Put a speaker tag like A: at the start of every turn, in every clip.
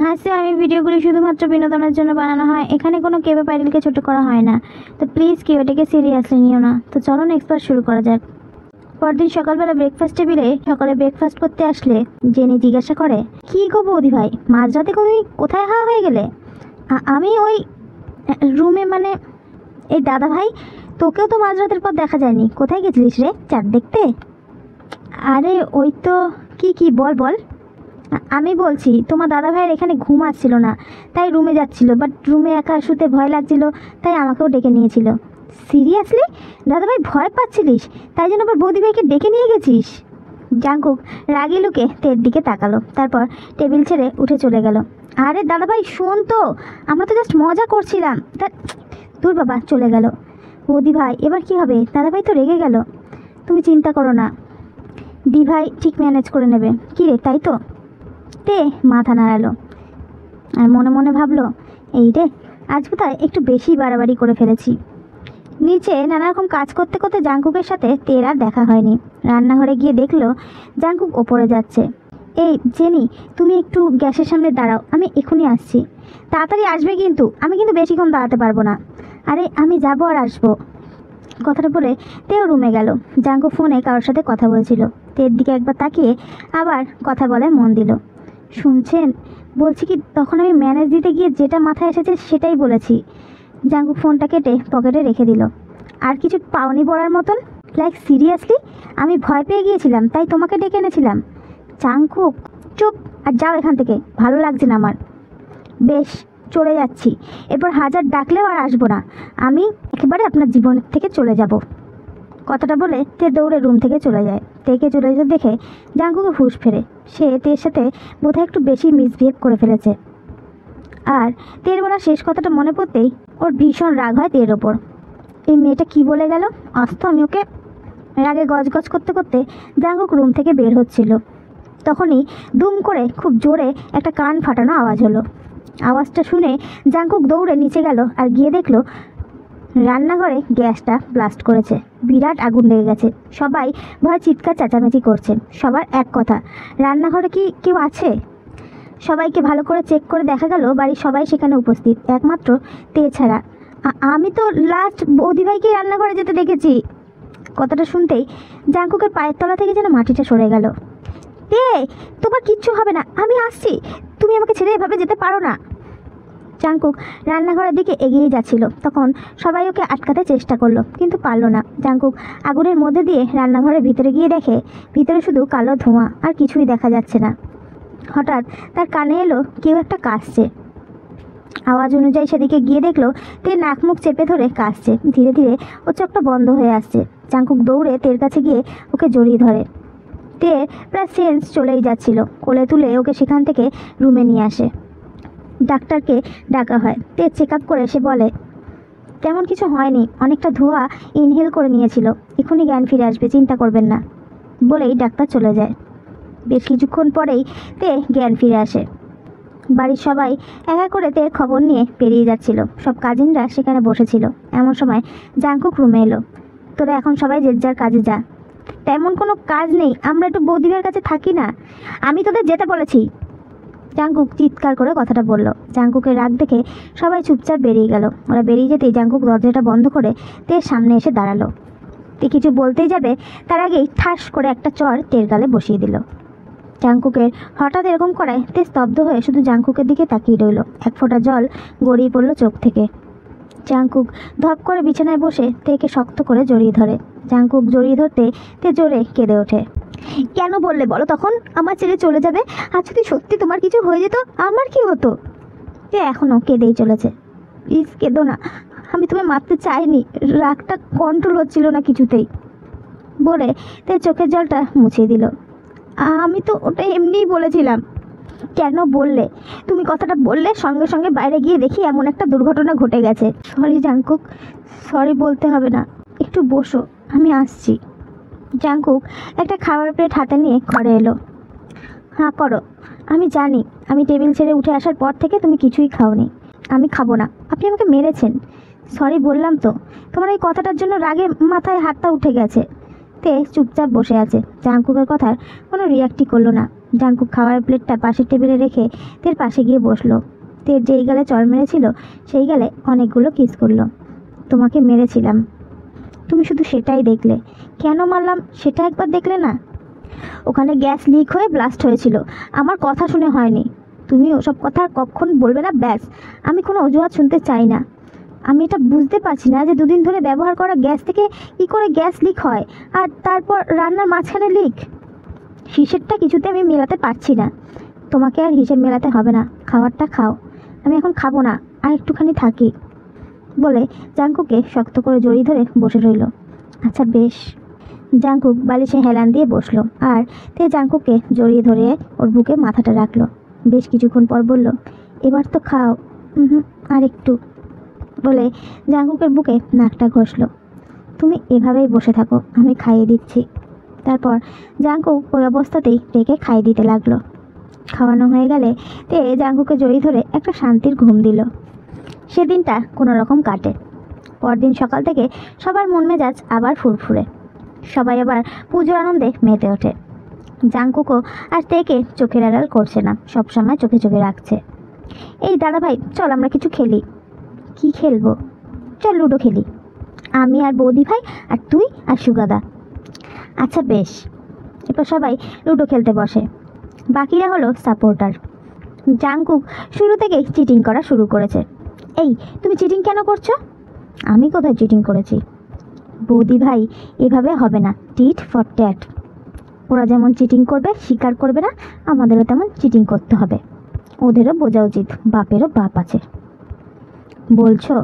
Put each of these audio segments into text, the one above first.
A: হাসি আমি ভিডিওগুলি শুধুমাত্র বিনোদনের জন্য বানানো হয়, এখানে কোনো কেউ প্যারিলকে ছোট করা হয় না, তো প্লিজ কেউ এটাকে সিরিয়াসলি নিও না। তো চলো নেক্সট পার্ট শুরু করা যাক। পরদিন সকালবেলা ব্রেকফাস্ট টেবিলে সকালে ব্রেকফাস্ট করতে আসলে জেনি জিজ্ঞাসা করে, কী গো বৌদি ভাই, মাঝরাতে তুমি কোথায় হাওয়া হয়ে গেলে? আমি ওই রুমে, মানে এই দাদা ভাই, তোকেও তো মাঝরাতের পর দেখা যায়নি, কোথায় গেছিলিস রে চাঁদ দেখতে? আরে ওই তো কি বল বল। আমি বলছি তোমার দাদা ভাইয়ের এখানে ঘুম আসছিল না, তাই রুমে যাচ্ছিল, বাট রুমে একা শুতে ভয় লাগছিল, তাই আমাকেও ডেকে নিয়েছিল। সিরিয়াসলি? দাদা ভাই ভয় পাচ্ছিলিস, তাই জন্য আবার বৌদি ভাইকে ডেকে নিয়ে গেছিস? জাঙ্কুক রাগি লুকে তের দিকে তাকালো, তারপর টেবিল ছেড়ে উঠে চলে গেল। আরে দাদা ভাই শোন তো, আমরা তো জাস্ট মজা করছিলাম। দূর বাবা, চলে গেল। বৌদি ভাই এবার কি হবে? দাদা ভাই তো রেগে গেল। তুমি চিন্তা করো না, দি ভাই ঠিক ম্যানেজ করে নেবে। কী রে, তাই তো? তে মাথা নাড়ালো আর মনে মনে ভাবলো, এই রে আজ বোধহয় একটু বেশি বাড়াবাড়ি করে ফেলেছি। নিচে নানা রকম কাজ করতে করতে জাঙ্কুকের সাথে তের আর দেখা হয়নি। রান্নাঘরে গিয়ে দেখলো জাঙ্কুক ওপরে যাচ্ছে। এই জেনি, তুমি একটু গ্যাসের সামনে দাঁড়াও, আমি এখনই আসছি। তাড়াতাড়ি আসবে কিন্তু, আমি কিন্তু বেশিক্ষণ দাঁড়াতে পারবো না। আরে আমি যাবো আর আসবো। কথাটা বলে তেও রুমে গেল। জাঙ্কুক ফোনে কারোর সাথে কথা বলছিল। তের দিকে একবার তাকিয়ে আবার কথা বলায় মন দিল। শুনছেন? বলছি কি, তখন আমি ম্যানেজ দিতে গিয়ে যেটা মাথায় এসেছে সেটাই বলেছি। জাঙ্কুক ফোনটা কেটে পকেটে রেখে দিল। আর কিছু পাওনি বলার মতন? Like seriously? আমি ভয় পেয়ে গিয়েছিলাম, তাই তোমাকে ডেকে এনেছিলাম। জাঙ্কুক চুপ, আর যাও এখান থেকে, ভালো লাগছে না আমার। বেশ, চলে যাচ্ছি, এরপর হাজার ডাকলেও আর আসবো না, আমি একেবারে আপনার জীবন থেকে চলে যাব। কথাটা বলে তে দৌড়ে রুম থেকে চলে যায়। তেকে চলে যেতে দেখে জাঙ্কুকে হুঁশ ফেরে। সে তের সাথে বোধহয় একটু বেশি মিসবিহেভ করে ফেলেছে। আর তের বলা শেষ কথাটা মনে পড়তেই ওর ভীষণ রাগ হয় তের ওপর। এই মেয়েটা কি বলে গেল, আস্ত আমি ওকে। রাগে গজগজ করতে করতে জাঙ্কুক রুম থেকে বের হচ্ছিল। তখনই দুম করে খুব জোরে একটা কান ফাটানো আওয়াজ হলো। আওয়াজটা শুনে জাঙ্কুক দৌড়ে নিচে গেল আর গিয়ে দেখলো রান্নাঘরে গ্যাসটা ব্লাস্ট করেছে। বিরাট আগুন লেগে গেছে। সবাই ভয় চিৎকার চেঁচামেচি করছে। সবার এক কথা, রান্নাঘরে কি কেউ আছে? সবাইকে ভালো করে চেক করে দেখা গেল বাড়ির সবাই সেখানে উপস্থিত, একমাত্র তে ছাড়া। আমি তো লাস্ট বৌদিভাইকে রান্নাঘরে যেতে দেখেছি। কথাটা শুনতেই জাঙ্কুকের পায়ের তলা থেকে যেন মাটিটা সরে গেল। তে, তোমার কিচ্ছু হবে না, আমি আসছি, তুমি আমাকে ছেড়ে এভাবে যেতে পারো না। জাঙ্কুক রান্নাঘরের দিকে এগিয়ে যাচ্ছিল। তখন সবাই ওকে আটকাতে চেষ্টা করলো, কিন্তু পারলো না। জাঙ্কুক আগুনের মধ্যে দিয়ে রান্নাঘরের ভিতরে গিয়ে দেখে ভিতরে শুধু কালো ধোঁয়া, আর কিছুই দেখা যাচ্ছে না। হঠাৎ তার কানে এলো কেউ একটা কাশছে। আওয়াজ অনুযায়ী সেদিকে গিয়ে দেখলো তে নাক মুখ চেপে ধরে কাশছে। ধীরে ধীরে ওর চোখটা বন্ধ হয়ে আসছে। জাঙ্কুক দৌড়ে তের কাছে গিয়ে ওকে জড়িয়ে ধরে। তে প্রায় সেন্স চলেই যাচ্ছিল। কোলে তুলে ওকে সেখান থেকে রুমে নিয়ে আসে। ডাক্তারকে ডাকা হয়। তে চেক আপ করে সে বলে, তেমন কিছু হয়নি, অনেকটা ধোঁয়া ইনহেল করে নিয়েছিল, এখনই জ্ঞান ফিরে আসবে, চিন্তা করবেন না। বলেই ডাক্তার চলে যায়। বেশ কিছুক্ষণ পরেই তে জ্ঞান ফিরে আসে। বাড়ির সবাই একা করে তের খবর নিয়ে পেরিয়ে যাচ্ছিল। সব কাজিনরা সেখানে বসেছিল। এমন সময় জাঙ্কুক রুমে এলো। তোরা এখন সবাই যে যার কাজে যা। তেমন কোনো কাজ নেই, আমরা একটু বৌদিভাইয়ের কাছে থাকি না, আমি তোদের যেতে বলেছি। জাঙ্কুক চিৎকার করে কথাটা বলল। জাঙ্কুকের রাগ দেখে সবাই চুপচাপ বেরিয়ে গেল। ওরা বেরিয়ে যেতেই জাঙ্কুক দরজাটা বন্ধ করে তের সামনে এসে দাঁড়ালো। তে কিছু বলতেই যাবে, তার আগেই ঠাস করে একটা চড় তের গালে বসিয়ে দিল। জাঙ্কুকের হঠাৎ এরকম করায় তে স্তব্ধ হয়ে শুধু জাঙ্কুকের দিকে তাকিয়ে রইল। এক ফোঁটা জল গড়িয়ে পড়ল চোখ থেকে। জাঙ্কুক ধপ করে বিছানায় বসে তেকে শক্ত করে জড়িয়ে ধরে। জাঙ্কুক জড়িয়ে ধরতে তে জোরে কেঁদে ওঠে। কেন বললে বলো তখন আমার ছেড়ে চলে যাবে? আর যদি সত্যি তোমার কিছু হয়ে যেত, আমার কি হতো? তে এখনও কেঁদেই চলেছে। প্লিজ কেঁদো না, আমি তোমায় মারতে চাইনি, রাগটা কন্ট্রোল হচ্ছিল না কিছুতেই। বলে তে চোখের জলটা মুছিয়ে দিল। আমি তো ওটা এমনিই বলেছিলাম। কেন বললে? তুমি কথাটা বললে, সঙ্গে সঙ্গে বাইরে গিয়ে দেখি এমন একটা দুর্ঘটনা ঘটে গেছে। সরি জাঙ্কুক, সরি বলতে হবে না, একটু বসো, আমি আসছি। জাঙ্কুক একটা খাবার প্লেট হাতে নিয়ে ঘরে এলো। হ্যাঁ করো, আমি জানি আমি টেবিল ছেড়ে উঠে আসার পর থেকে তুমি কিছুই খাওনি। আমি খাবো না, আপনি আমাকে মেরেছেন। সরি বললাম তো, তোমার এই কথাটার জন্য রাগে মাথায় হাতটা উঠে গেছে। তে চুপচাপ বসে আছে। জাঙ্কুকের কথার কোনো রিয়াক্টই করলো না। জাঙ্কুক খাওয়ার প্লেটটা পাশের টেবিলে রেখে তের পাশে গিয়ে বসলো। তের যেই গালে চড় মেরেছিল সেই গালে অনেকগুলো কিস করলো। তোমাকে মেরেছিলাম, তুমি শুধু সেটাই দেখলে। কেন মারলাম সেটা একবার দেখলে না? ওখানে গ্যাস লিক হয়ে ব্লাস্ট হয়েছিল, আমার কথা শুনে হয়নি। তুমি ওসব কথা আর কখন বলবে না, ব্যাস। আমি কোনো অজুহাত শুনতে চাই না। আমি এটা বুঝতে পারছি না যে 2 দিন ধরে ব্যবহার করা গ্যাস থেকে কী করে গ্যাস লিক হয়, আর তারপর রান্নার মাঝখানে লিক। হিসেবটা কিছুতে আমি মেলাতে পারছি না। তোমাকে আর হিসেব মেলাতে হবে না, খাবারটা খাও। আমি এখন খাবো না, আর একটুখানি থাকি বলে জাঙ্কুকে শক্ত করে জড়িয়ে ধরে বসে রইল। আচ্ছা বেশ। জাঙ্কুক বালিশে হেলান দিয়ে বসলো আর তে জাঙ্কুককে জড়িয়ে ধরে ওর বুকে মাথাটা রাখলো। বেশ কিছুক্ষণ পর বলল, এবার তো খাও। আর একটু বলে জাঙ্কুকের বুকে নাকটা ঘষলো। তুমি এভাবেই বসে থাকো, আমি খাইয়ে দিচ্ছি। তারপর জাঙ্কুক ওই অবস্থাতেই টেকে খাইয়ে দিতে লাগলো। খাওয়ানো হয়ে গেলে তে জাঙ্কুকে জড়িয়ে ধরে একটা শান্তির ঘুম দিল। সেদিনটা কোনো রকম কাটে। পরদিন সকাল থেকে সবার মন মেজাজ আবার ফুরফুরে। সবাই আবার পুজোর আনন্দে মেতে ওঠে। জাঙ্কুকও আর তেকে চোখের আড়াল করছে না, সবসময় চোখে চোখে রাখছে। এই দাদা ভাই, চল আমরা কিছু খেলি। কি খেলবো? চল লুডো খেলি। আমি আর বৌদি ভাই, আর তুই আর সুগাদা। আচ্ছা বেশ। এরপর সবাই লুডো খেলতে বসে। বাকিরা হলো সাপোর্টার। জাঙ্কুক শুরু থেকেই চিটিং করা শুরু করেছে। এই, তুমি চিটিং কেন করছো? আমি কোথায় চিটিং করেছি? বৌদি ভাই, এভাবে হবে না, টিট ফর ট্যাট। ওরা যেমন চিটিং করবে স্বীকার করবে না, আমাদেরও তেমন চিটিং করতে হবে। ওদেরও বোঝা উচিত বাপেরও বাপ আছে। বলছো?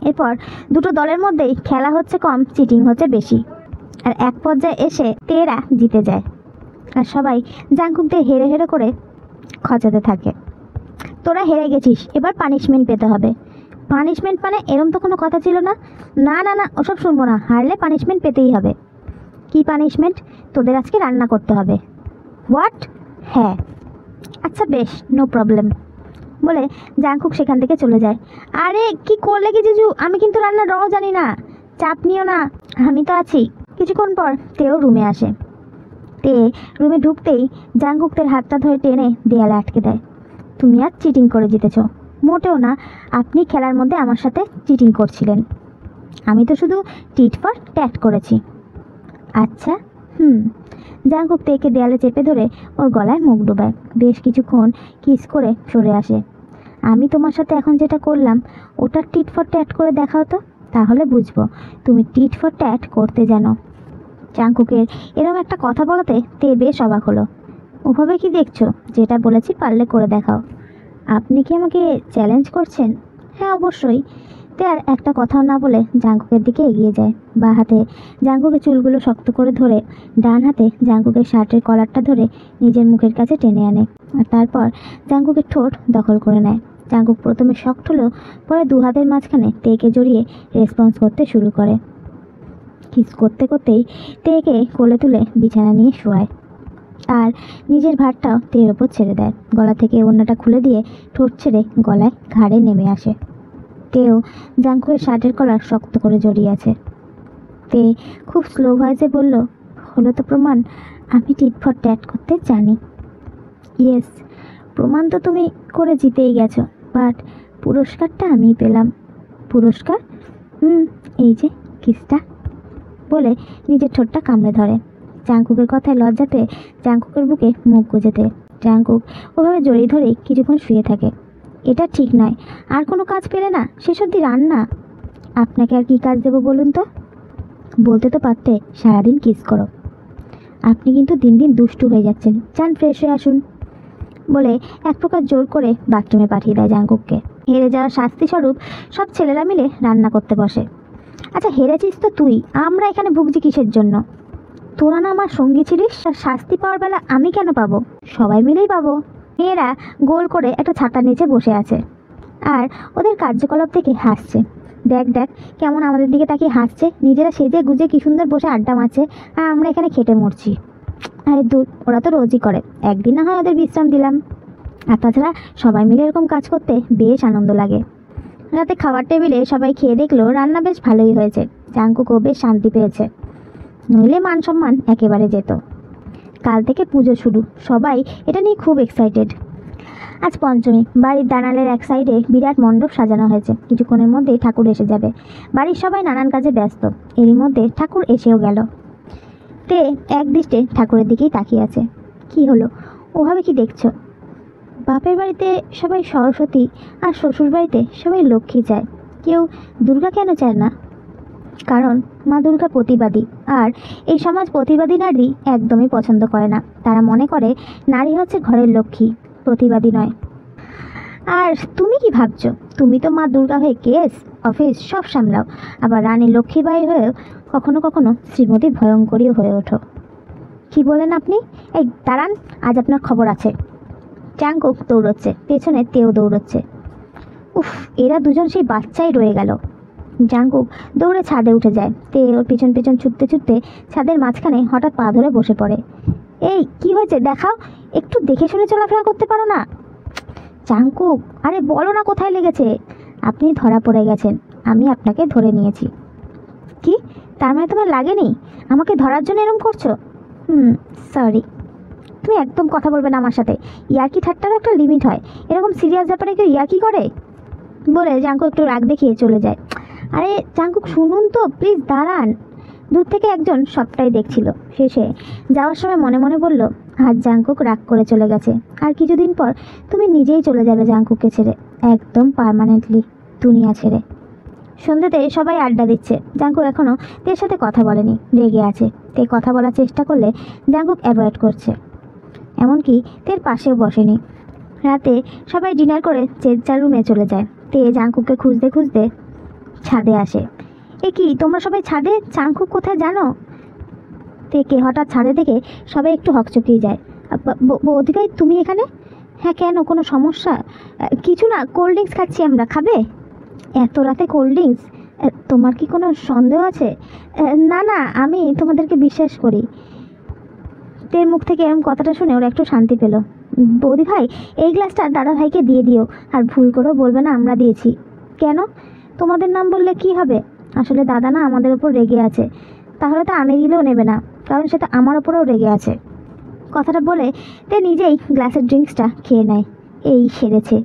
A: এরপর দুটো দলের মধ্যেই খেলা হচ্ছে কম, চিটিং হচ্ছে বেশি। আর এক পর্যায়ে এসে তেরা জিতে যায় আর সবাই জাঙ্কুকদের হেরে হেরে করে খচাতে থাকে। তোরা হেরে গেছিস, এবার পানিশমেন্ট পেতে হবে। পানিশমেন্ট মানে এরম তো কোনো কথা ছিল না। না না না, ওসব শুনবো না, হারলে পানিশমেন্ট পেতেই হবে। কি পানিশমেন্ট? তোদের আজকে রান্না করতে হবে। হোয়াট? হ্যাঁ। আচ্ছা বেশ, নো প্রবলেম বলে জাঙ্কুক সেখান থেকে চলে যায়। আরে কি করলে কি জিজু, আমি কিন্তু রান্নার রও জানি না, চাপ নিও না, আমি তো আছি। কিছুক্ষণ পর তেও রুমে আসে। তে রুমে ঢুকতেই জাঙ্কুক তের হাতটা ধরে টেনে দেয়ালে আটকে দেয়। তুমি আর চিটিং করে জিতেছ? মোটেও না, আপনি খেলার মধ্যে আমার সাথে চিটিং করছিলেন। আমি তো শুধু টিট ফর ট্যাট করেছি। আচ্ছা। জাঙ্কুক তেকে দেয়ালে চেপে ধরে ওর গলায় মুখ ডুবায়। বেশ কিছুক্ষণ কিস করে সরে আসে। আমি তোমার সাথে এখন যেটা করলাম ওটা টিট ফর ট্যাট করে দেখাও তো, তাহলে বুঝবো তুমি টিট ফর ট্যাট করতে জানো। জাঙ্কুকের এরকম একটা কথা বলাতে তে বেশ অবাক হলো। ওভাবে কি দেখছো? যেটা বলেছি পারলে করে দেখাও। আপনি কি আমাকে চ্যালেঞ্জ করছেন? হ্যাঁ অবশ্যই। তে আর একটা কথাও না বলে জাঙ্কুকের দিকে এগিয়ে যায়। বাঁ হাতে জাঙ্কুকের চুলগুলো শক্ত করে ধরে ডান হাতে জাঙ্কুকের শার্টের কলারটা ধরে নিজের মুখের কাছে টেনে আনে আর তারপর জাঙ্কুকের ঠোঁট দখল করে নেয়। জাঙ্কুক প্রথমে শক্ট হলো, পরে 2 হাতের মাঝখানে তেকে জড়িয়ে রেসপন্স করতে শুরু করে। কিস করতে করতেই তেকে কোলে তুলে বিছানা নিয়ে শোয়ায় আর নিজের ভারটাও তের ওপর ছেড়ে দেয়। গলা থেকে ওড়নাটা খুলে দিয়ে ঠোঁট ছেড়ে গলায় ঘাড়ে নেমে আসে। তেও জাঙ্কুকের শার্টের কলার শক্ত করে জড়িয়ে আছে। তে খুব স্লো ভয়েসে বলল, হলো তো প্রমাণ আমি টিট ফর ট্যাট করতে জানি। ইয়েস, প্রমাণ তো তুমি করে জিতেই গেছো, বাট পুরস্কারটা আমিই পেলাম। পুরস্কার? এই যে কিসটা বলে নিজের ঠোঁটটা কামড়ে ধরে। জাঙ্কুকের কথায় লজ্জাতে জাঙ্কুকের বুকে মুখ গুজেতে জাঙ্কুক ওভাবে জড়িয়ে ধরেই কিছুক্ষণ শুয়ে থাকে। এটা ঠিক নয়, আর কোনো কাজ পেলে না, শেষ অবধি রান্না। আপনাকে আর কি কাজ দেবো বলুন তো? বলতে তো পারতে সারাদিন কিস করো। আপনি কিন্তু দিন দিন দুষ্টু হয়ে যাচ্ছেন, যান ফ্রেশ হয়ে আসুন বলে এক প্রকার জোর করে বাথরুমে পাঠিয়ে দেয় জাঙ্কুককে। হেরে যাওয়ার শাস্তি স্বরূপ সব ছেলেরা মিলে রান্না করতে বসে। আচ্ছা হেরেছিস তো তুই, আমরা এখানে ভুগছি কিসের জন্য? তোরা না আমার সঙ্গী ছিলিস, শাস্তি পাওয়ার বেলা আমি কেন পাবো? সবাই মিলেই পাবো। মেয়েরা গোল করে একটা ছাতার নিচে বসে আছে আর ওদের কার্যকলাপ থেকে হাসছে। দেখ দেখ কেমন আমাদের দিকে তাকিয়ে হাসছে, নিজেরা সেজে গুজে কি সুন্দর বসে আড্ডা মারছে আর আমরা এখানে খেটে মরছি। আরে দূর, ওরা তো রোজই করে, একদিন না হয় ওদের বিশ্রাম দিলাম। আর তাছাড়া সবাই মিলে এরকম কাজ করতে বেশ আনন্দ লাগে। রাতে খাবার টেবিলে সবাই খেয়ে দেখলো রান্না বেশ ভালোই হয়েছে। জাঙ্কুকও বেশ শান্তি পেয়েছে, নইলে মান সম্মান একেবারে যেত। কাল থেকে পুজো শুরু, সবাই এটা নিয়ে খুব এক্সাইটেড। আজ পঞ্চমী, বাড়ির দালানের এক সাইডে বিরাট মণ্ডপ সাজানো হয়েছে। কিছুক্ষণের মধ্যেই ঠাকুর এসে যাবে। বাড়ির সবাই নানান কাজে ব্যস্ত। এরই মধ্যে ঠাকুর এসেও গেল। তে এক দৃষ্টে ঠাকুরের দিকেই তাকিয়ে আছে। কি হলো, ওভাবে কি দেখছো? বাপের বাড়িতে সবাই সরস্বতী আর শ্বশুর বাড়িতে সবাই লক্ষ্মী চায়, কেউ দুর্গা কেন চায় না? কারণ মা দুর্গা প্রতিবাদী, আর এই সমাজ প্রতিবাদী নারী একদমই পছন্দ করে না। তারা মনে করে নারী হচ্ছে ঘরের লক্ষ্মী, প্রতিবাদী নয়। আর তুমি কি ভাবছো? তুমি তো মা দুর্গা হয়ে কেস অফিস সব সামলাও, আবার রানী লক্ষ্মীবাই হয়েও কখনো কখনো শ্রীমতী ভয়ঙ্করীও হয়ে ওঠো। কি বলেন আপনি? এই দাঁড়ান, আজ আপনার খবর আছে। জাংকুক দৌড়চ্ছে, পেছনে তেও দৌড়চ্ছে। উফ, এরা দুজন সেই বাচ্চাই রয়ে গেল। জাংকুক দৌড়ে ছাদে উঠে যায়। তে ওর পিছন পিছন ছুটতে ছুটতে ছাদের মাঝখানে হঠাৎ পা ধরে বসে পড়ে। এই কি হয়েছে দেখাও, একটু দেখে শুনে চলাফেরা করতে পারো না? জাংকুক, আরে বলো না কোথায় লেগেছে? আপনি ধরা পড়ে গেছেন, আমি আপনাকে ধরে নিয়েছি। কি, তার মানে তোমার লাগেনি? আমাকে ধরার জন্য এরকম করছো? সরি। তুমি একদম কথা বলবে না আমার সাথে। ইয়ার্কি ঠাট্টারও একটা লিমিট হয়, এরকম সিরিয়াস ব্যাপারে কেউ ইয়ার্কি করে? বলে জাংকুক একটু রাগ দেখিয়ে চলে যায়। আরে জাংকুক শুনুন তো, প্লিজ দাঁড়ান। দূর থেকে একজন সবটাই দেখছিল। শেষে যাওয়ার সময় মনে মনে বলল, আজ জাংকুক রাগ করে চলে গেছে, আর কিছুদিন পর তুমি নিজেই চলে যাবে জাংকুককে ছেড়ে, একদম পার্মানেন্টলি দুনিয়া ছেড়ে। সন্ধ্যেতে সবাই আড্ডা দিচ্ছে। জাংকুক এখনও তের সাথে কথা বলেনি, রেগে আছে। তে কথা বলার চেষ্টা করলে জাংকুক অ্যাভয়েড করছে, এমনকি তের পাশেও বসেনি। রাতে সবাই ডিনার করে যে যার রুমে চলে যায়। তে জাংকুককে খুঁজতে খুঁজতে ছাদে আসে। এ কি, তোমরা সবাই ছাদে? জাংকুক কোথায় জানো? তেকে হঠাৎ ছাদে থেকে সবাই একটু হকচকিয়ে যায়। বৌদিভাই তুমি এখানে? হ্যাঁ কেন, কোনো সমস্যা? কিছু না, কোল্ড ড্রিঙ্কস খাচ্ছি আমরা, খাবে? এত রাতে কোল্ড ড্রিঙ্কস? তোমার কি কোনো সন্দেহ আছে? না না, আমি তোমাদেরকে বিশ্বাস করি। তের মুখ থেকে এরকম কথাটা শুনে ওরা একটু শান্তি পেল। বৌদি ভাই, এই গ্লাসটা দাদা ভাইকে দিয়ে দিও, আর ভুল করেও বলবে না আমরা দিয়েছি। কেন? তোমাদের নাম বললে কি হবে? আসলে দাদা না আমাদের ওপর রেগে আছে। তাহলে তো আমি দিলেও নেবে না, কারণ সেটা আমার ওপরেও রেগে আছে। কথাটা বলে তে নিজেই গ্লাসের ড্রিঙ্কসটা খেয়ে নেয়। এই সেরেছে,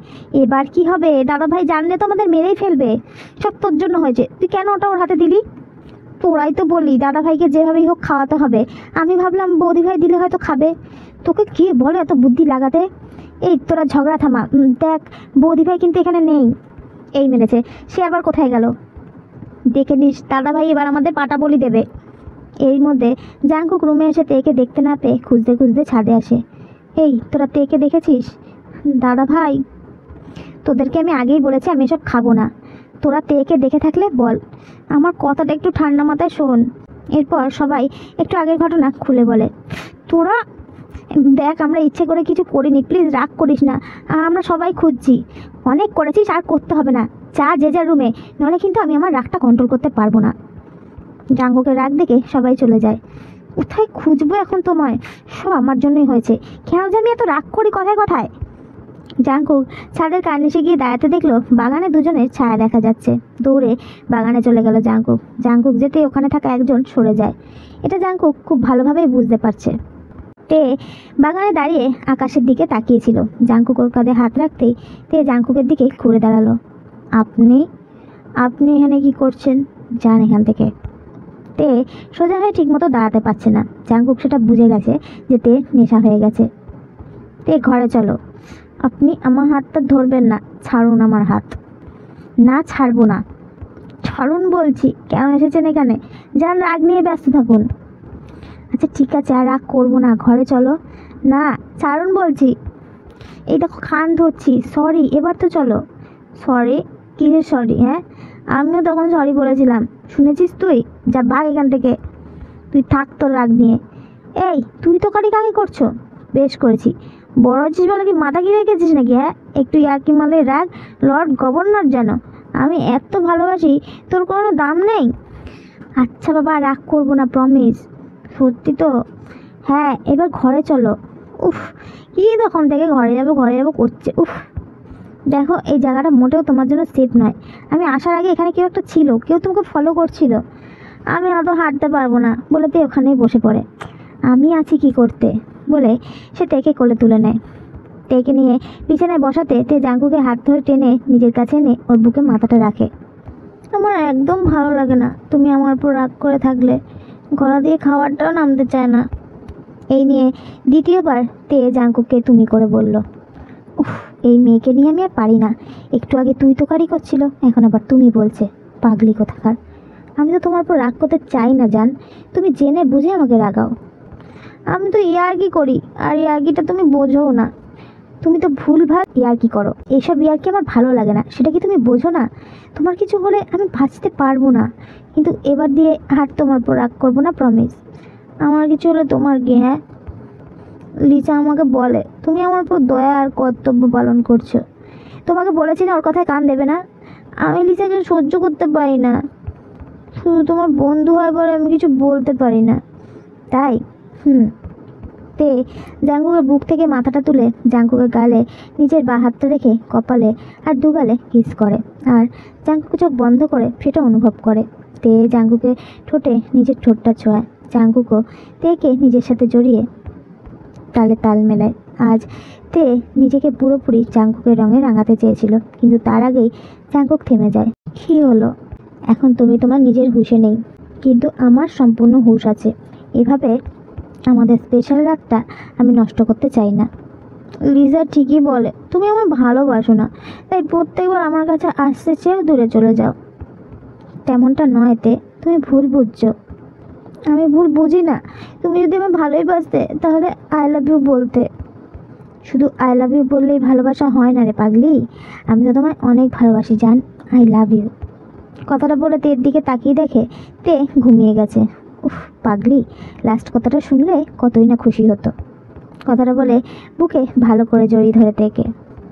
A: এবার কি হবে? দাদা ভাই জানলে তো আমাদের মেরেই ফেলবে। সব তোর জন্য হয়েছে, তুই কেন ওটা ওর হাতে দিলি? তোরাই তো বললি দাদা ভাইকে যেভাবেই হোক খাওয়াতে হবে, আমি ভাবলাম বৌদি ভাই দিলে হয়তো খাবে। তোকে কে বলে এত বুদ্ধি লাগাতে? এই তোরা ঝগড়া থামা। দেখ, বৌদি ভাই কিন্তু এখানে নেই। এই মেরেছে, সে আবার কোথায় গেল? দেখে নিস, দাদা ভাই এবার আমাদের পাটা বলি দেবে। এর মধ্যে জাংকুক রুমে এসে তেকে দেখতে না পেয়ে খুঁজতে খুঁজতে ছাদে আসে। এই তোরা তেকে দেখেছিস? দাদা ভাই, তোদেরকে আমি আগেই বলেছি আমি এসব খাবো না। তোরা তেকে দেখে থাকলে বল, আমার কথাটা একটু ঠান্ডা মাথায় শোন। এরপর সবাই একটু আগের ঘটনা খুলে বলে। তোরা দেখ, আমরা ইচ্ছে করে কিছু করিনি, প্লিজ রাগ করিস না, আমরা সবাই খুঁজছি। অনেক করেছিস, আর করতে হবে না, যা যে যার রুমে, নাহলে কিন্তু আমি আমার রাগটা কন্ট্রোল করতে পারবো না। জাংকুকের রাগ দেখে সবাই চলে যায়। কোথায় খুঁজবো এখন তোমায়? সব আমার জন্যই হয়েছে, কেন যে আমি এত রাগ করি কথায় কথায়। জাংকুক ছাদের কার্নিশে গিয়ে দাঁড়াতে দেখলো বাগানে দুজনের ছায়া দেখা যাচ্ছে। দৌড়ে বাগানে চলে গেল জাংকুক। জাংকুক যেতে ওখানে থাকা একজন সরে যায়। এটা জাংকুক খুব ভালোভাবেই বুঝতে পারছে। তে বাগানে দাঁড়িয়ে আকাশের দিকে তাকিয়েছিল। জাংকুক ওর কাঁধে হাত রাখতেই তে জাংকুকের দিকে ঘুরে দাঁড়ালো। আপনি আপনি এখানে কি করছেন? যান এখান থেকে। তে সোজা হয়ে ঠিকমতো দাঁড়াতে পারছে না। জাংকুক সেটা বুঝে গেছে যে তে নেশা হয়ে গেছে। তে ঘরে চলো। আপনি আমার হাতটা ধরবেন না, ছাড়ুন আমার হাত। না, ছাড়বো না। ছাড়ুন বলছি। কেন এসেছেন এখানে? যান, রাগ নিয়ে ব্যস্ত থাকুন। আচ্ছা ঠিক আছে, আর রাগ করবো না, ঘরে চলো। না, ছাড়ুন বলছি। এই দেখো কান ধরছি, সরি, এবার তো চলো। সরি? কিসের সরি? হ্যাঁ, আমিও তখন সরি বলেছিলাম, শুনেছিস তুই? যা ভাগ এখান থেকে, তুই থাক তোর রাগ নিয়ে। এই তুই তো কারি কাকে করছো? বেশ করেছি, বড় হচ্ছিস বলে কি মাথা কি রেখেছিস নাকি? হ্যাঁ, একটু ইয়ার্কি মারলে রাগ, লর্ড গভর্নর যেন। আমি এত ভালোবাসি, তোর কোনো দাম নেই। আচ্ছা বাবা, রাগ করবো না, প্রমিস। সত্যি তো? হ্যাঁ, এবার ঘরে চলো। উফ, কি তখন থেকে ঘরে যাবো করছে। উফ, দেখো এই জায়গাটা মোটেও তোমার জন্য সেফ নয়। আমি আসার আগে এখানে কেউ একটা ছিল, কেউ তোমাকে ফলো করছিল। আমি অত হাঁটতে পারবো না বলে তুই ওখানেই বসে পড়ে। আমি আছি কি করতে বলে সে তেকে কোলে তুলে নেয়। তেকে নিয়ে বিছানায় বসাতে তে জাঙ্কুকে হাত ধরে টেনে নিজের কাছে এনে ওর বুকে মাথাটা রাখে। আমার একদম ভালো লাগে না তুমি আমার উপর রাগ করে থাকলে, গলা দিয়ে খাবারটাও নামতে চায় না। এই নিয়ে দ্বিতীয়বার তে জাঙ্কুককে তুমি করে বলল। উফ, এই মেয়েকে নিয়ে আমি আর পারি না। একটু আগে তুই তোকারি করছিল, এখন আবার তুমি বলছে। পাগলি কোথাকার। আমি তো তোমার উপর রাগ করতে চাই না জান, তুমি জেনে বুঝে আমাকে রাগাও। আমি তো ইয়ার্কি করি, আর ইয়ার্কিটা তুমি বোঝো না। তুমি তো ভুলভাল ইয়ার্কি করো, এইসব ইয়ার্কি আমার ভালো লাগে না, সেটা কি তুমি বোঝো না? তোমার কিছু হলে আমি বাঁচতে পারবো না, কিন্তু এবার দিয়ে আর তোমার উপর রাগ করবো না, প্রমিস। আমার কিছু হলে তোমার কি? হ্যাঁ, লিসা আমাকে বলে তুমি আমার উপর দয়া আর কর্তব্য পালন করছো। তোমাকে বলেছি না ওর কথায় কান দেবে না। আমি লিসাকে সহ্য করতে পারি না, শুধু তোমার বন্ধু হয় বলে আমি কিছু বলতে পারি না, তাই। তে জাঙ্কুকের বুক থেকে মাথাটা তুলে জাঙ্কুকের গালে নিজের বা হাতটা রেখে কপালে আর দুগালে কিস করে, আর জাঙ্কুকে চোখ বন্ধ করে সেটা অনুভব করে। তে জাঙ্কুকে ঠোঁটে নিজের ঠোঁটটা ছোঁয়ায়। জাঙ্কুকও তেকে নিজের সাথে জড়িয়ে তালে তাল মেলায়। আজ তে নিজেকে পুরোপুরি জাঙ্কুকের রঙে রাঙাতে চেয়েছিল, কিন্তু তার আগেই জাঙ্কুক থেমে যায়। কী হলো? এখন তুমি তোমার নিজের হুঁশে নেই, কিন্তু আমার সম্পূর্ণ হুঁশ আছে। এভাবে আমাদের স্পেশাল রাতটা আমি নষ্ট করতে চাই না। লিজা ঠিকই বলে, তুমি আমার ভালোবাসো না, তাই প্রত্যেকবার আমার কাছে আসতে চেয়েও দূরে চলে যাও। তেমনটা নয় তে, তুমি ভুল বুঝছো। আমি ভুল বুঝি না। তুমি যদি আমি ভালোই বাসতে তাহলে আই লাভ ইউ বলতে। শুধু আই লাভ ইউ বললেই ভালোবাসা হয় না রে পাগলি, আমি তো তোমায় অনেক ভালোবাসি জান। I love you. কথাটা বলে তের দিকে তাকিয়ে দেখে তে ঘুমিয়ে গেছে। উফ পাগলি, লাস্ট কথাটা শুনলে কতই না খুশি হতো। কথাটা বলে বুকে ভালো করে জড়িয়ে ধরে তেকে।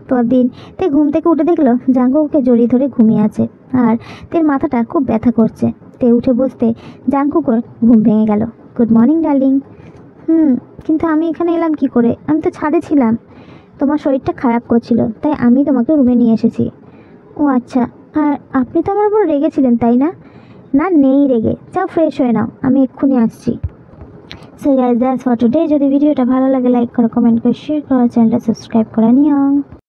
A: পরদিন তে ঘুম থেকে উঠে দেখলো জাঙ্কুককে জড়িয়ে ধরে ঘুমিয়ে আছে, আর তের মাথাটা খুব ব্যথা করছে। তে উঠে বসতে জাঙ্কুকের ঘুম ভেঙে গেল। Good morning darling. কিন্তু আমি এখানে এলাম কি করে? আমি তো ছাদে ছিলাম, তোমার শরীরটা খারাপ করছিল তাই আমি তোমাকে রুমে নিয়ে এসেছি। ও আচ্ছা, আর আপনি তো আমার উপর রেগেছিলেন তাই না? না, নেই রেগে, যাও ফ্রেশ হয়ে নাও, আমি এক্ষুনি আসছি। So guys, that's for today. যদি ভিডিওটা ভালো লাগে লাইক করো, কমেন্ট করো, শেয়ার করো, চ্যানেলটা সাবস্ক্রাইব করে নিও।